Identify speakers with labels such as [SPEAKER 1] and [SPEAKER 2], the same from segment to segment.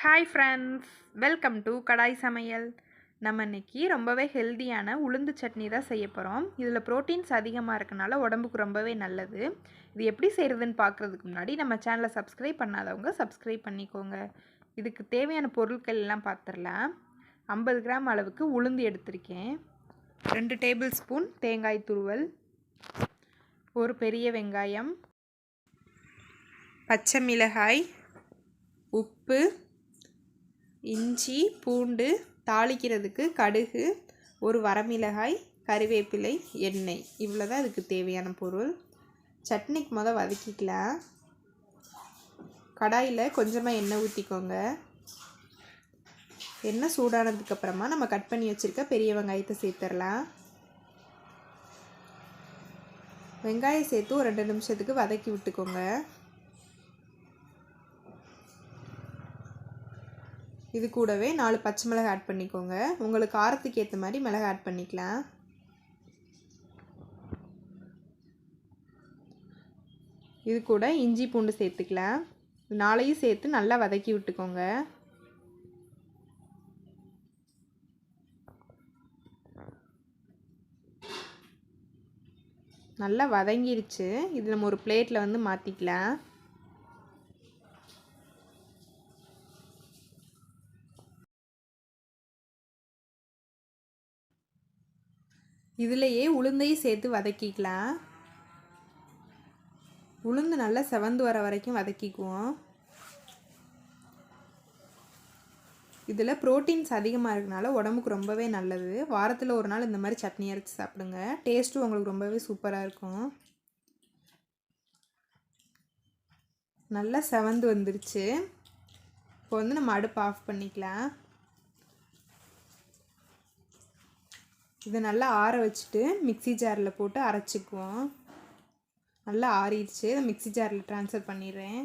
[SPEAKER 1] Hi friends, welcome to கடாய் சமையல். நம்ம இன்றைக்கி ரொம்பவே ஹெல்த்தியான உளுந்து சட்னி தான் செய்ய போகிறோம். இதில் ப்ரோட்டீன்ஸ் அதிகமாக இருக்கனால உடம்புக்கு ரொம்பவே நல்லது. இது எப்படி செய்கிறதுன்னு பார்க்குறதுக்கு முன்னாடி நம்ம சேனலை சப்ஸ்கிரைப் பண்ணாதவங்க சப்ஸ்கிரைப் பண்ணிக்கோங்க. இதுக்கு தேவையான பொருட்கள் எல்லாம் பார்த்துடலாம். 50 கிராம் அளவுக்கு உளுந்து எடுத்திருக்கேன். 2 டேபிள் ஸ்பூன் தேங்காய் துருவல், ஒரு பெரிய வெங்காயம், பச்சை மிளகாய், உப்பு, இஞ்சி, பூண்டு, தாளிக்கிறதுக்கு கடுகு, ஒரு வரமிளகாய், கறிவேப்பிலை, எண்ணெய். இவ்வளோ தான் இதுக்கு தேவையான பொருள். சட்னிக்கு வதக்கிக்கலாம். கடாயில் கொஞ்சமாக எண்ணெய் ஊற்றிக்கோங்க. எண்ணெய் சூடானதுக்கப்புறமா நம்ம கட் பண்ணி வச்சுருக்க பெரிய வெங்காயத்தை சேர்த்துடலாம். வெங்காயம் சேர்த்து ஒரு 2 நிமிஷத்துக்கு வதக்கி விட்டுக்கோங்க. இது கூடவே 4 பச்சை மிளகாய் ஆட் பண்ணிக்கோங்க. உங்களுக்கு காரத்துக்கு ஏற்ற மாதிரி மிளகாய் ஆட் பண்ணிக்கலாம். இது கூட இஞ்சி பூண்டு சேர்த்துக்கலாம். 4ஐயும் சேர்த்து நல்லா வதக்கி விட்டுக்கோங்க. நல்லா வதங்கிருச்சு. இது நம்ம ஒரு பிளேட்டில் மாற்றிக்கலாம். இதிலேயே உளுந்தையும் சேர்த்து வதக்கிக்கலாம். உளுந்து நல்லா செவந்து வர வரைக்கும் வதக்கிக்குவோம். இதில் ப்ரோட்டீன்ஸ் அதிகமாக இருக்கனால உடம்புக்கு ரொம்பவே நல்லது. வாரத்தில் ஒரு நாள் இந்த மாதிரி சட்னி அரைச்சி சாப்பிடுங்க. டேஸ்ட்டும் உங்களுக்கு ரொம்பவே சூப்பராக இருக்கும். நல்லா செவந்து வந்துருச்சு. இப்போ நம்ம அடுப்பு ஆஃப் பண்ணிக்கலாம். இதை நல்லா ஆற வச்சுட்டு மிக்ஸி ஜாரில் போட்டு அரைச்சிக்குவோம். நல்லா ஆறிடுச்சு. இதை மிக்ஸி ஜாரில் ட்ரான்ஸ்ஃபர் பண்ணிடுறேன்.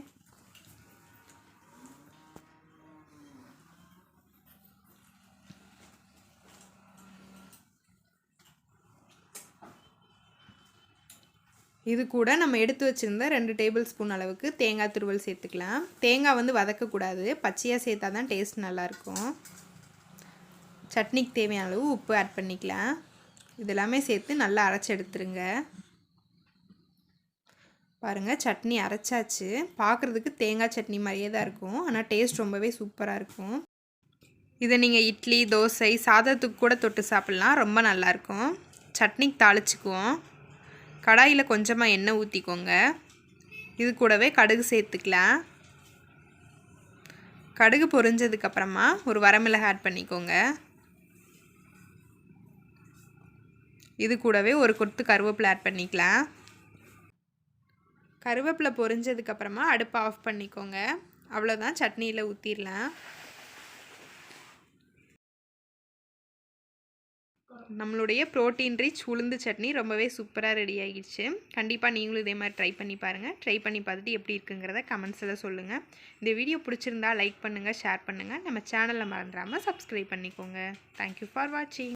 [SPEAKER 1] இது கூட நம்ம எடுத்து வச்சுருந்த 2 டேபிள் ஸ்பூன் அளவுக்கு தேங்காய் துருவல் சேர்த்துக்கலாம். தேங்காய் வதக்கக்கூடாது, பச்சையாக சேர்த்தா தான் டேஸ்ட் நல்லாயிருக்கும். சட்னிக்கு தேவையான அளவு உப்பு ஆட் பண்ணிக்கலாம். இதெல்லாமே சேர்த்து நல்லா அரைச்சி எடுத்துருங்க. பாருங்கள், சட்னி அரைச்சாச்சு. பார்க்குறதுக்கு தேங்காய் சட்னி மாதிரியே தான் இருக்கும், ஆனால் டேஸ்ட் ரொம்பவே சூப்பராக இருக்கும். இதை நீங்கள் இட்லி, தோசை, சாதத்துக்கு கூட தொட்டு சாப்பிட்லாம். ரொம்ப நல்லாயிருக்கும். சட்னிக்கு தாளிச்சுக்குவோம். கடாயில் கொஞ்சமாக எண்ணெய் ஊற்றிக்கோங்க. இது கூடவே கடுகு சேர்த்துக்கலாம். கடுகு பொரிஞ்சதுக்கப்புறமா ஒரு வரமிளகாய் ஆட் பண்ணிக்கோங்க. இது கூடவே ஒரு கொத்து கருவேப்பிலை ஆட் பண்ணிக்கலாம். கருவேப்பிலை பொரிஞ்சதுக்கப்புறமா அடுப்பை ஆஃப் பண்ணிக்கோங்க. அவ்வளோதான், சட்னியில் ஊற்றிடலாம். நம்மளுடைய ப்ரோட்டீன் ரிச் உளுந்து சட்னி ரொம்பவே சூப்பராக ரெடி ஆகிடுச்சு. கண்டிப்பாக நீங்களும் இதே மாதிரி ட்ரை பண்ணி பாருங்கள். ட்ரை பண்ணி பார்த்துட்டு எப்படி இருக்குங்கிறத கமெண்ட்ஸில் சொல்லுங்கள். இந்த வீடியோ பிடிச்சிருந்தா லைக் பண்ணுங்கள், ஷேர் பண்ணுங்கள். நம்ம சேனலில் மறந்துடாமல் சப்ஸ்கிரைப் பண்ணிக்கோங்க. தேங்க்யூ ஃபார் வாட்சிங்.